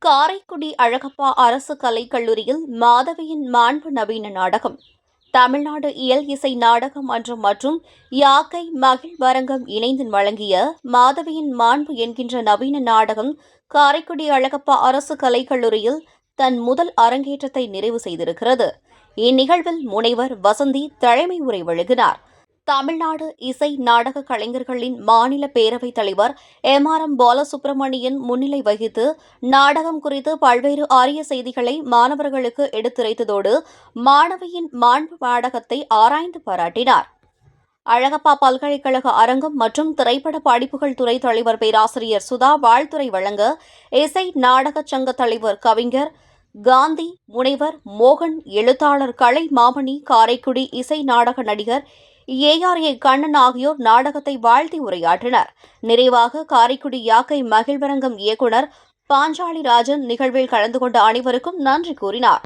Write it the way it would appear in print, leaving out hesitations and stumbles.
காரைக்குடி அழகப்பா அரசு கலைக்கல்லூரியில் மாதவியின் மாண்பு நவீன நாடகம். தமிழ்நாடு இயல் இசை நாடக மன்றம் மற்றும் யாக்கை மகிழ்வரங்கம் இணைந்து வழங்கிய மாதவியின் மாண்பு என்கின்ற நவீன நாடகம் காரைக்குடி அழகப்பா அரசு கலைக்கல்லூரியில் தன் முதல் அரங்கேற்றத்தை நிறைவு செய்திருக்கிறது. இந்நிகழ்வில் முனைவர் வசந்தி தலைமை உரை வழங்கினார். தமிழ்நாடு இசை நாடக கலைஞர்களின் மாநில பேரவைத் தலைவர் எம். பாலசுப்ரமணியன் முன்னிலை வகித்து நாடகம் குறித்து பல்வேறு அரிய செய்திகளை மாணவர்களுக்கு எடுத்துரைத்ததோடு மாணவியின் மாண்பு நாடகத்தை ஆராய்ந்து பாராட்டினார். அழகப்பா பல்கலைக்கழக அரங்கம் மற்றும் திரைப்பட படிப்புகள் துறை தலைவர் பேராசிரியர் சுதா வாழ்த்துரை வழங்க, இசை நாடகச் சங்க தலைவர் கவிஞர் காந்தி, முனைவர் மோகன், எழுத்தாளர் கலை மாமணி, காரைக்குடி இசை நாடக நடிகர் ஏ. கண்ணன் ஆகியோர் நாடகத்தை வாழ்த்தி உரையாற்றினர். நிறைவாக காரைக்குடி யாக்கை மகிழ்வரங்கம் இயக்குநர் பாஞ்சாலிராஜன் நிகழ்வில் கலந்து கொண்ட அனைவருக்கும் நன்றி கூறினார்.